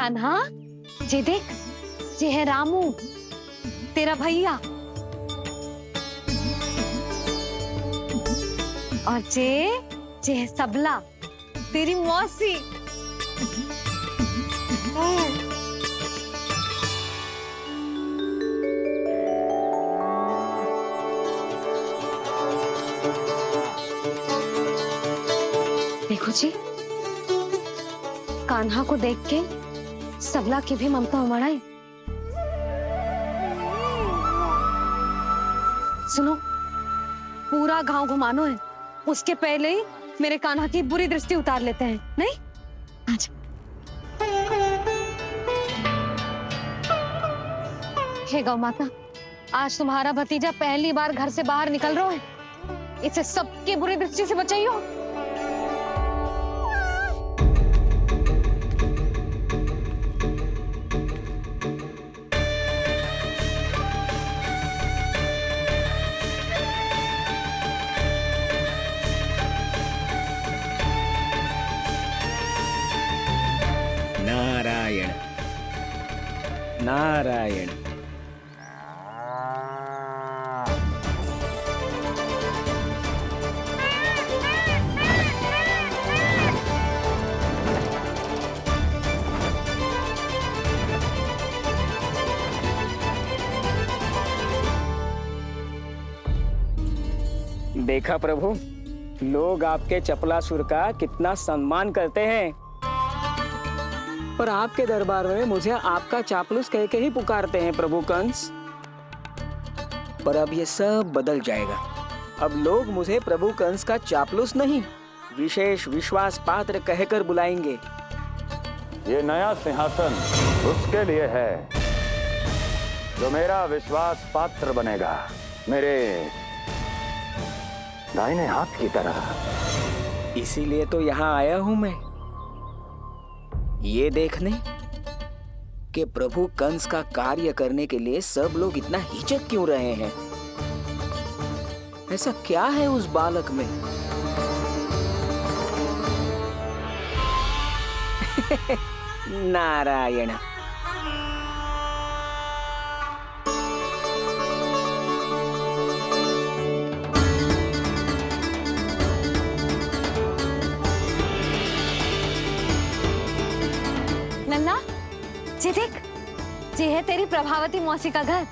कान्हा, ये देख, ये है रामू, तेरा भैया। और ये है सबला, तेरी मौसी। देखो जी, कान्हा को देख के सबला की भी ममता उमड़ आई। सुनो, पूरा गांव घुमानो है, उसके पहले ही मेरे कान्हा की बुरी दृष्टि उतार लेते हैं, नहीं? आज हे गौ माता, आज तुम्हारा भतीजा पहली बार घर से बाहर निकल रहा है, इसे सबकी बुरी दृष्टि से बचाइयो। नारायण नारायण। देखा प्रभु, लोग आपके चपलासुर का कितना सम्मान करते हैं, पर आपके दरबार में मुझे आपका चापलूस कह के ही पुकारते हैं प्रभु कंस। पर अब ये सब बदल जाएगा। अब लोग मुझे प्रभु कंस का चापलूस नहीं, विशेष विश्वास पात्र कहकर बुलाएंगे। ये नया सिंहासन उसके लिए है जो मेरा विश्वास पात्र बनेगा, मेरे दाहिने हाथ की तरह। इसीलिए तो यहाँ आया हूं मैं, ये देखने कि प्रभु कंस का कार्य करने के लिए सब लोग इतना हिचक क्यों रहे हैं। ऐसा क्या है उस बालक में? नारायण। नन्ना, ये देख, ये है तेरी प्रभावती मौसी का घर।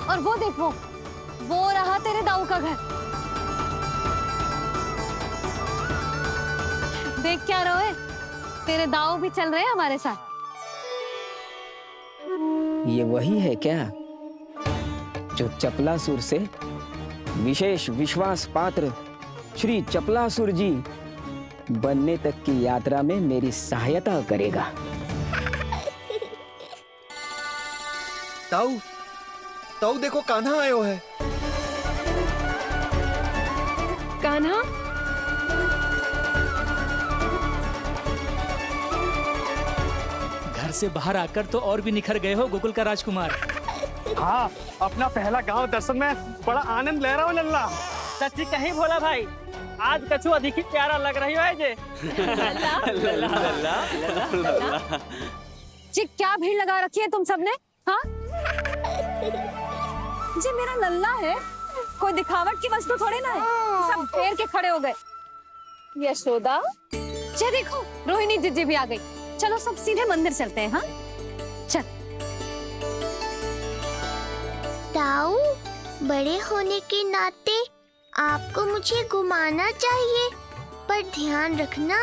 और वो देखो, वो रहा तेरे दाऊ का घर। देख क्या रहे, तेरे दाऊ भी चल रहे हैं हमारे साथ। ये वही है क्या जो चपलासुर से विशेष विश्वास पात्र श्री चपलासुर जी बनने तक की यात्रा में मेरी सहायता करेगा? ताऊ, ताऊ देखो, कान्हा आयो है। कान्हा, घर से बाहर आकर तो और भी निखर गए हो गोकुल का राजकुमार। हाँ, अपना पहला गांव दर्शन में बड़ा आनंद ले रहा हूँ लल्ला। सच्ची कहीं बोला भाई, आज कछु अधिक ही प्यारा लग रही है जे। जी क्या भीड़ लगा रखी है तुम सबने? हाँ, जी मेरा लल्ला है, कोई दिखावट की वस्तु थोड़ी ना है। सब घेर के खड़े हो गए। यशोदा, ये देखो रोहिणी जीजी भी आ गई। चलो सब सीधे मंदिर चलते हैं। हाँ चल। ताऊ, बड़े होने के नाते आपको मुझे घुमाना चाहिए, पर ध्यान रखना,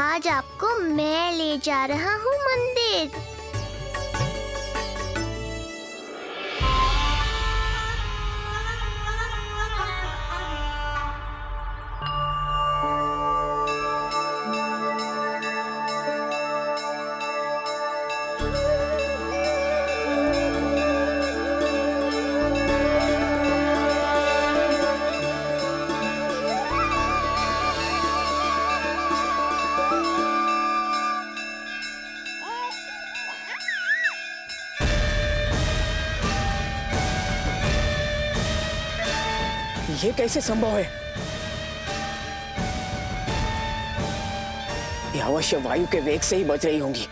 आज आपको मैं ले जा रहा हूँ मंदिर। ये कैसे संभव है? अवश्य वायु के वेग से ही बच रही होंगी।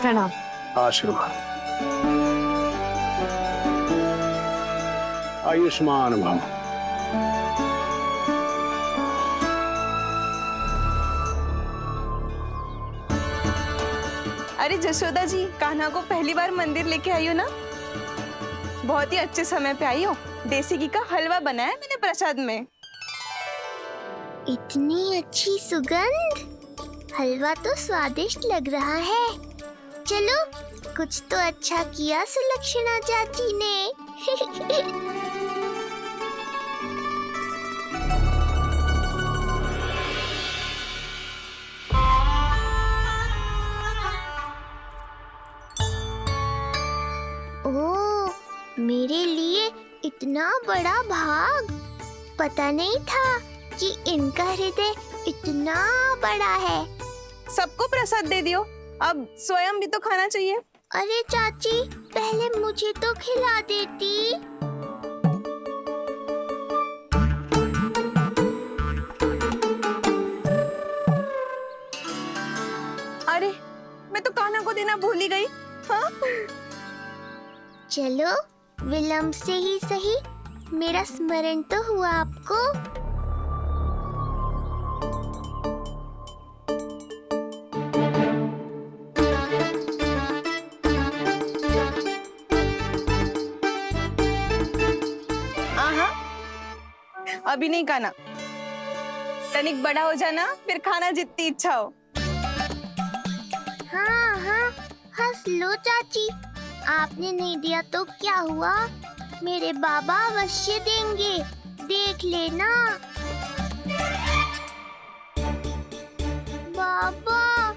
प्रणाम। आशीर्वाद। आयुष्मान भव। अरे जशोदा जी, कान्हा को पहली बार मंदिर लेके आई हो ना? बहुत ही अच्छे समय पे आई हो। देसी घी का हलवा बनाया मैंने प्रसाद में। इतनी अच्छी सुगंध, हलवा तो स्वादिष्ट लग रहा है। चलो, कुछ तो अच्छा किया सुलक्षणा चाची ने। ओह, मेरे लिए इतना बड़ा भाग। पता नहीं था कि इनका हृदय इतना बड़ा है। सबको प्रसाद दे दियो, अब स्वयं भी तो खाना चाहिए। अरे चाची, पहले मुझे तो खिला देती। अरे, मैं तो कान्हा को देना भूल ही गई। हाँ? चलो, विलंब से ही सही, मेरा स्मरण तो हुआ आपको। आहा, अभी नहीं खाना। तनिक बड़ा हो जाना, फिर खाना जितनी इच्छा हो। हाँ हाँ, हंस लो चाची। आपने नहीं दिया तो क्या हुआ, मेरे बाबा अवश्य देंगे, देख लेना। बाबा,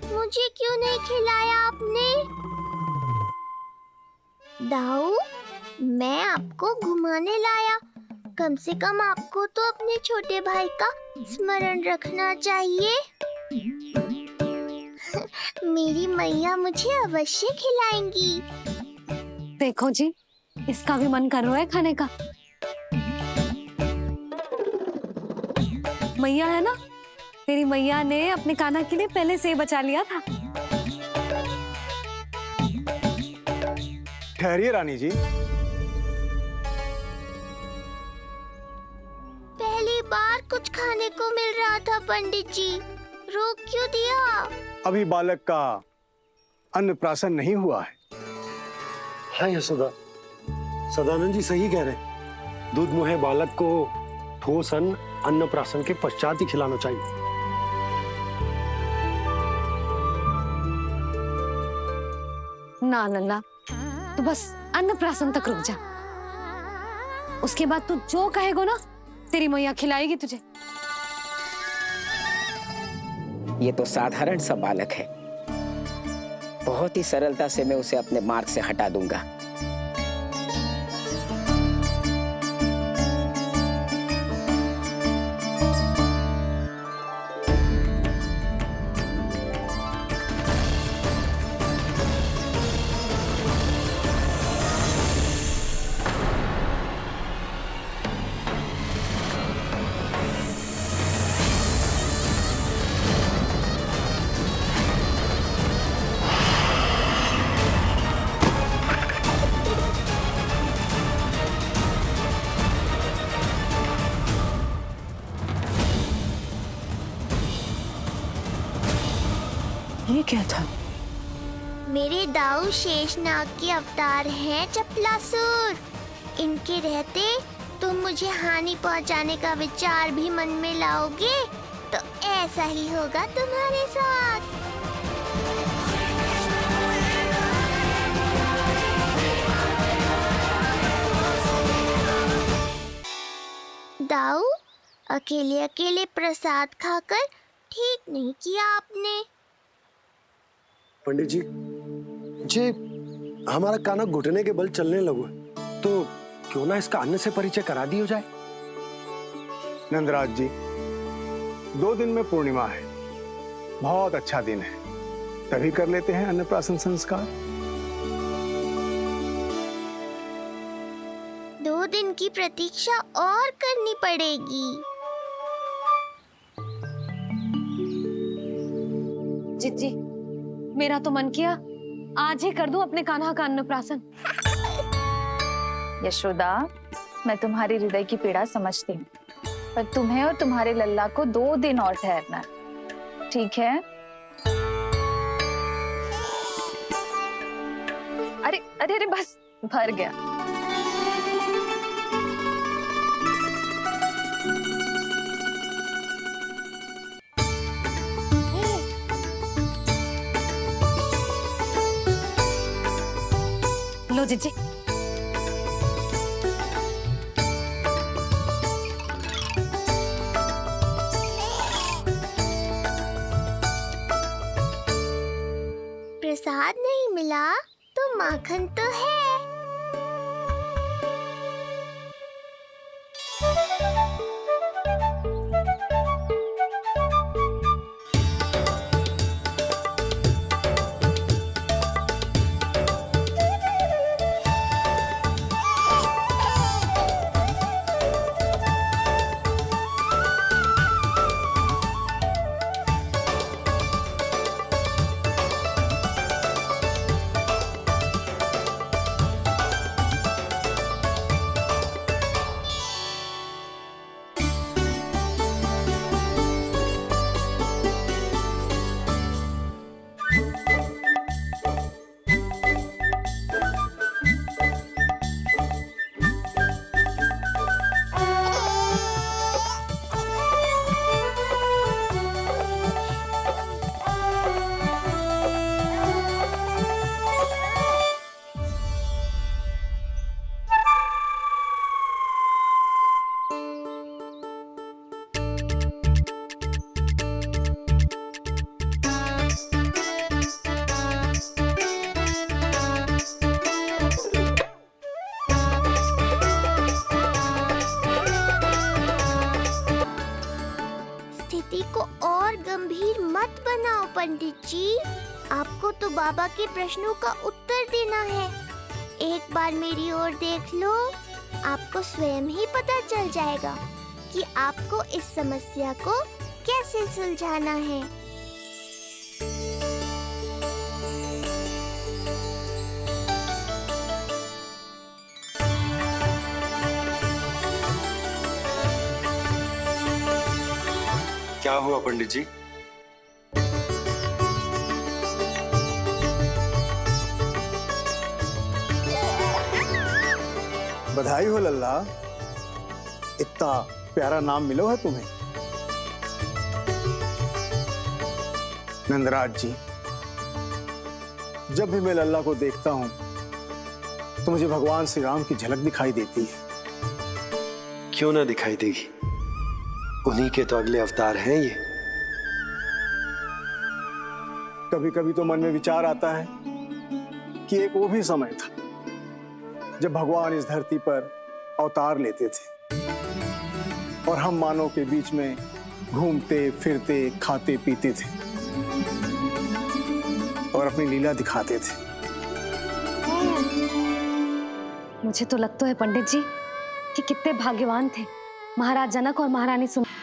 मुझे क्यों नहीं खिलाया आपने? दाऊ, मैं आपको घुमाने लाया। कम से कम आपको तो अपने छोटे भाई का स्मरण रखना चाहिए। मेरी मैया मुझे अवश्य खिलाएंगी। देखो जी, इसका भी मन कर रहा है खाने का। मैया है ना, तेरी मैया ने अपने कान्हा के लिए पहले से ही बचा लिया था। ठहरिए रानी जी। पहली बार कुछ खाने को मिल रहा था पंडित जी, रोक क्यों दिया? अभी बालक का अन्नप्राशन नहीं हुआ है। हाँ यशोदा, सदानंद जी सही कह रहे। दूध मुहे बालक को ठोस अन्न अन्नप्राशन के पश्चात ही खिलाना चाहिए। ना लल्ला, तू बस अन्नप्राशन तक रुक जा। उसके बाद तू जो कहेगो ना, तेरी मैया खिलाएगी तुझे। ये तो साधारण सा बालक है, बहुत ही सरलता से मैं उसे अपने मार्ग से हटा दूंगा। ये क्या था? मेरे दाऊ शेषनाग के अवतार हैं चपलासुर। इनके रहते तुम मुझे हानि पहुंचाने का विचार भी मन में लाओगे तो ऐसा ही होगा तुम्हारे साथ। दाऊ, अकेले अकेले प्रसाद खाकर ठीक नहीं किया आपने। पंडित जी, जे हमारा कान्हा घुटने के बल चलने लगो तो क्यों ना इसका अन्न से परिचय करा दिया जाए। नंदराज जी, 2 दिन में पूर्णिमा है, बहुत अच्छा दिन है, तभी कर लेते हैं अन्नप्राशन संस्कार। 2 दिन की प्रतीक्षा और करनी पड़ेगी। जिज्जी, मेरा तो मन किया आज ही कर दूं अपने कान्हा का अन्नप्राशन। यशोदा, मैं तुम्हारी हृदय की पीड़ा समझती हूँ, पर तुम्हें और तुम्हारे लल्ला को 2 दिन और ठहरना है, ठीक है? अरे अरे अरे, बस भर गया। लो जिज्जी। प्रसाद नहीं मिला तो माखन तो है। स्थिति को और गंभीर मत बनाओ पंडित जी। आपको तो बाबा के प्रश्नों का उत्तर देना है। एक बार मेरी ओर देख लो, आपको स्वयं ही पता चल जाएगा कि आपको इस समस्या को कैसे सुलझाना है। क्या हुआ पंडित जी? बधाई हो लल्ला, इतना प्यारा नाम मिलो है तुम्हें। नंदराज जी, जब भी मैं लल्ला को देखता हूं तो मुझे भगवान श्री राम की झलक दिखाई देती है। क्यों ना दिखाई देगी, उन्हीं के तो अगले अवतार हैं ये। कभी कभी तो मन में विचार आता है कि एक वो भी समय था जब भगवान इस धरती पर अवतार लेते थे और हम मानव के बीच में घूमते फिरते खाते पीते थे और अपनी लीला दिखाते थे। मुझे तो लगता है पंडित जी कि कितने भाग्यवान थे महाराज जनक और महारानी सुमित्रा।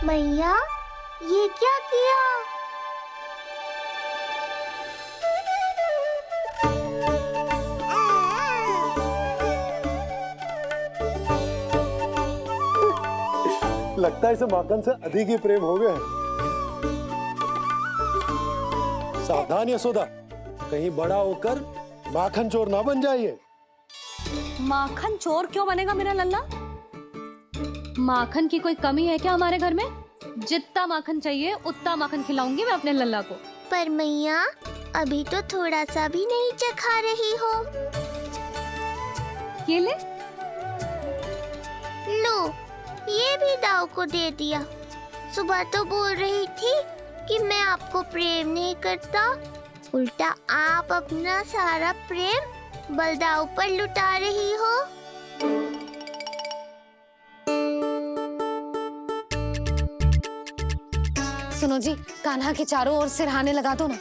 मैया, ये क्या किया? लगता है इसे माखन से अधिक ही प्रेम हो गया है। सावधान यशोदा, कहीं बड़ा होकर माखन चोर ना बन जाइए। माखन चोर क्यों बनेगा मेरा लल्ला? माखन की कोई कमी है क्या हमारे घर में? जितना माखन चाहिए उतना माखन खिलाऊंगी मैं अपने लल्ला को। पर मैया, अभी तो थोड़ा सा भी नहीं चखा रही हो। ये ले। लो, ये भी दाऊ को दे दिया। सुबह तो बोल रही थी कि मैं आपको प्रेम नहीं करता, उल्टा आप अपना सारा प्रेम बलदाऊ पर लुटा रही हो? सुनो जी, कान्हा के चारों ओर सिरहाने लगा दो ना,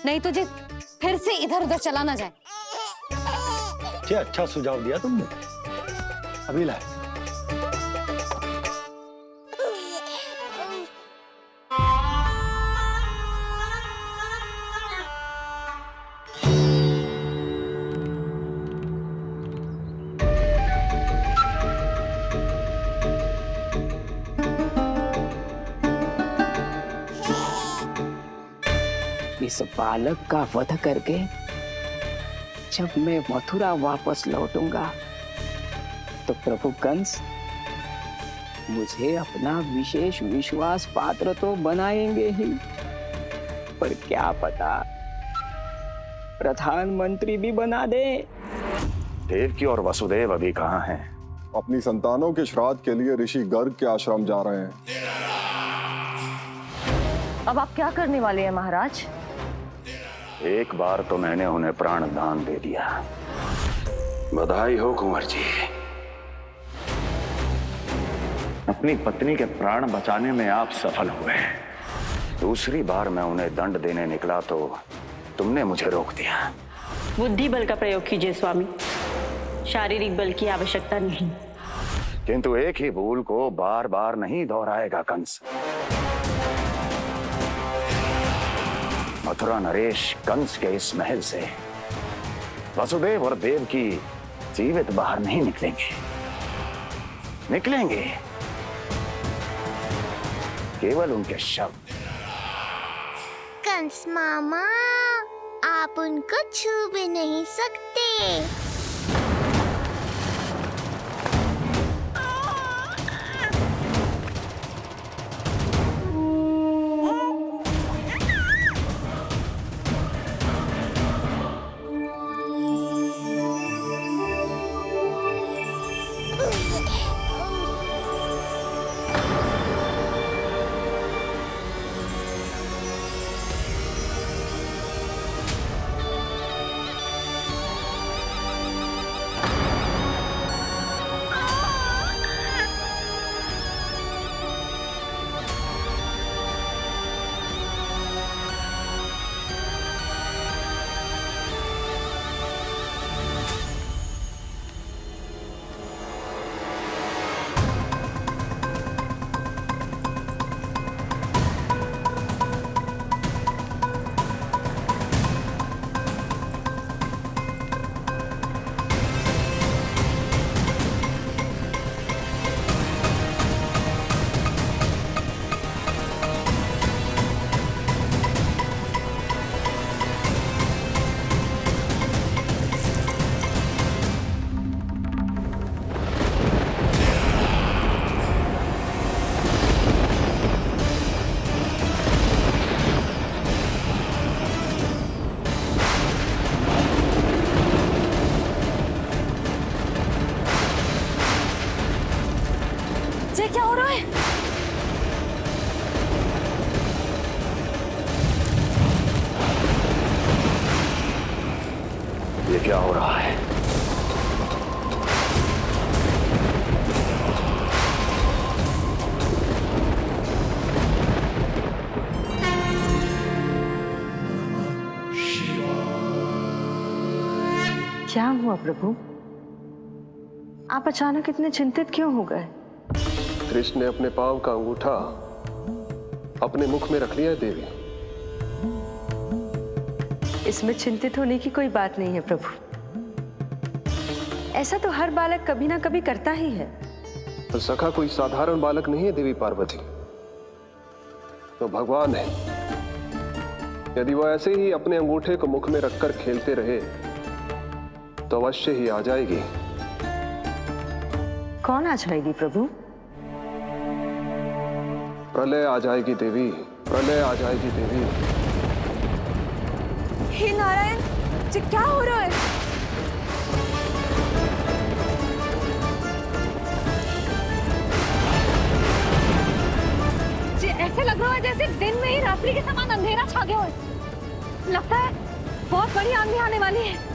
नहीं तो जी फिर से इधर उधर चला ना जाए। अच्छा सुझाव दिया तुमने। अभी लाए। इस बालक का वध करके जब मैं मथुरा वापस लौटूंगा तो प्रभु कंस मुझे अपना विशेष विश्वास पात्र तो बनाएंगे ही, पर क्या पता प्रधानमंत्री भी बना दे। देवकी और वसुदेव अभी कहाँ हैं? अपनी संतानों के श्राद्ध के लिए ऋषि गर्ग के आश्रम जा रहे हैं। अब आप क्या करने वाले हैं महाराज? एक बार तो मैंने उन्हें प्राण दान दे दिया। बधाई हो कुंवर जी। अपनी पत्नी के प्राण बचाने में आप सफल हुए। दूसरी बार मैं उन्हें दंड देने निकला तो तुमने मुझे रोक दिया। बुद्धि बल का प्रयोग कीजिए स्वामी, शारीरिक बल की आवश्यकता नहीं। किंतु एक ही भूल को बार बार नहीं दोहराएगा कंस। मथुरा नरेश कंस के इस महल से वसुदेव और देवकी जीवित बाहर नहीं निकलेंगे, केवल उनके शव। कंस मामा, आप उनको छू भी नहीं सकते। ये क्या हो रहा है? ये क्या हो रहा है? क्या हुआ प्रभु? आप अचानक इतने चिंतित क्यों हो गए? कृष्ण ने अपने पांव का अंगूठा अपने मुख में रख लिया है देवी। इसमें चिंतित होने की कोई बात नहीं है प्रभु। ऐसा तो हर बालक कभी ना कभी करता ही है। तो सखा कोई साधारण बालक नहीं है देवी पार्वती, तो भगवान है। यदि वो ऐसे ही अपने अंगूठे को मुख में रखकर खेलते रहे तो अवश्य ही आ जाएगी। कौन आ जाएगी प्रभु? प्रलय आ जाएगी देवी, प्रलय आ जाएगी देवी। हे नारायण, ये क्या हो रहा है? ये ऐसे लग रहा है जैसे दिन में ही रात्रि के समान अंधेरा छा गया हो। लगता है बहुत बड़ी आंधी आने वाली है।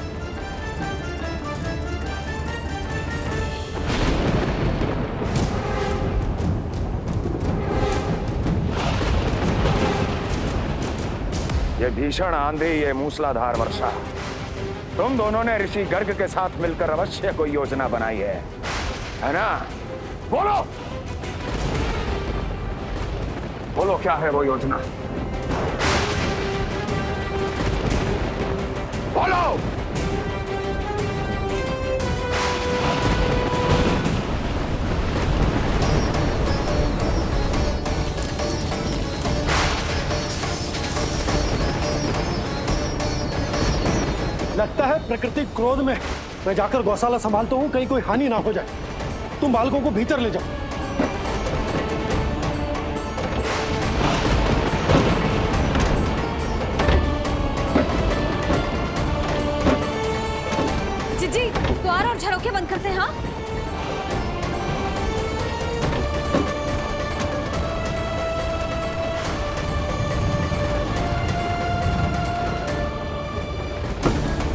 ये भीषण आंधी, ये मूसलाधार वर्षा, तुम दोनों ने ऋषि गर्ग के साथ मिलकर अवश्य कोई योजना बनाई है ना? बोलो बोलो, क्या है वो योजना? बोलो। लगता है प्रकृति क्रोध में। मैं जाकर गौशाला संभालता हूँ, कहीं कोई हानि ना हो जाए। तुम बालकों को भीतर ले जाओ। जीजी, द्वार और झरोखे बंद करते हैं। हाँ